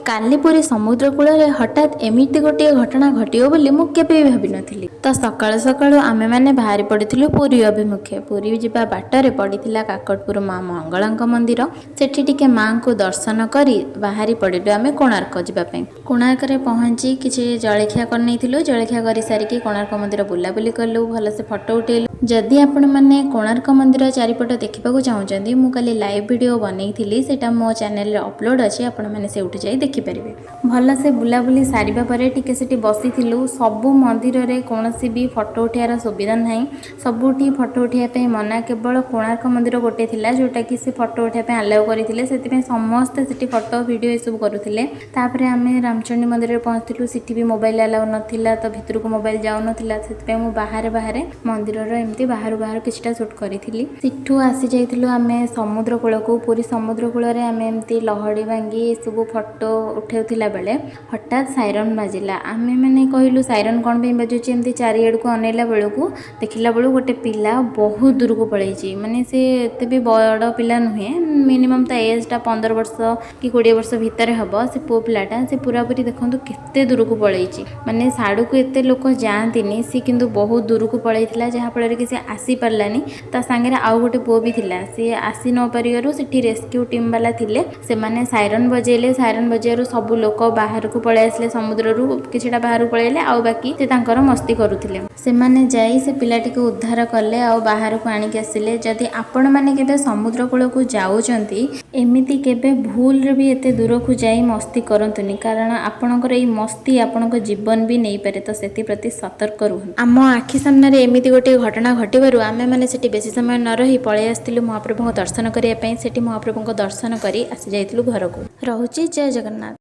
काली पुरी समुद्र कूल हठात एमिति गोटे घटना घटियो बोली मु केबे भी भाबी नथिली। तो सकाळु सकाळु आमे माने बाहरी पड़िथिलु पुरी अभिमुखे। पुरी जिबा बाटरे पड़िथिला काकटपुर माँ मंगलांक मंदिर। सेठी टिके माँ को दर्शन करी बाहरी पड़िलु आमे कोणार्क जिबा पई। कोणार्क रे पहुंची किछि जळखिया कर नैथिलु। जळखिया करि सारी कि कोणार्क मंदिर बुलाबुली कलु, भल से फोटो उठेलु। जदि आपण माने कोणार्क मंदिर चारिपट देखिबाकू चाहुचंदी मु काली लाइव वीडियो बनैथिली, सेटा मो चैनल रे अपलोड अछि, आपण माने से उठ जाई देखि परिबे। भल से बुलाबुली सारिबा परे टिके सेठी बसिथिलु। सबु मंदिर रे कोनोसी भी फोटो उठियार सुविधा नाही। सबुठी फोटो उठिया पे मना, केवल कोणार्क मंदिर गोटे थिला जोटा कि से फोटो उठिया पे अलाउ करिथिले। सेति पे समस्त सेठी फोटो वीडियो ए सब करुथिले। तापरे आमे रामचंडी मंदिर रे पहुंचथिलु। सेठी भी मोबाइल अलाउ नथिला, तो भितर को मोबाइल जाउ नथिला। सेति पे मु बाहर मंदिर रो एमती बाहर किछटा शूट करिथिली। सिठू आसी जाइथिलु आमे समुद्र कूल को। पूरी समुद्र कूल रे आमे एमती लहड़ी भांगी सब फोटो उठेउथिला बेले हठात सायरन बाजिला। आमे माने कहिलु सायरन कोन पे बाजुची, एमती चारिएड को अनेला बेलू देखिला बेलू गोटे पिला बहुत दूर को पळैची। माने से एते भी बड़ पिला नुहे, मिनिमम ता एज ता 15 वर्ष कि 20 वर्ष भीतर हबो। से पो पिलाटा से पूरा पूरी देखंतु केते दूर को पळैची। माने साडू को एते लोक जांतिनी, से किंतु बहुत दूर को पळैथिला, जहा फଳରେ कि से आसी परलानी। ता संगे आउ गोटे पो भी थिला, से आसी न परियरु सेठी रेस्क्यू टीम वाला थिले। से माने सायरन बजेले, सायरन बजेरु सब लोक बाहर को पळे आसले, समुद्र रु किछटा बाहर पळेले। आउ बाकी से तांकर मस्ती करुथिले। से माने जाई से पिलाटी को उद्धार कले, आउ बाहर को आनी के आसिले। जदि आपण माने केबे समुद्र कूल को जाउचंती, एमिति केबे भूल रे भी एते दूर को जाई मस्ती करंतुनी, कारण आपणकर एई मस्ती आपणक जीवन भी नै पारे। तो सेति प्रति सतर्क रहु। आम आखि सामने रे एमिति गोटे घटना घटिबारु आमे माने सेठी बेसी समय न रही पळे आस्तिलु महाप्रभु को दर्शन करिया पई। सेठी महाप्रभु को दर्शन करी आसी जाइतिलु घर को। रहुची जय जगन्नाथ।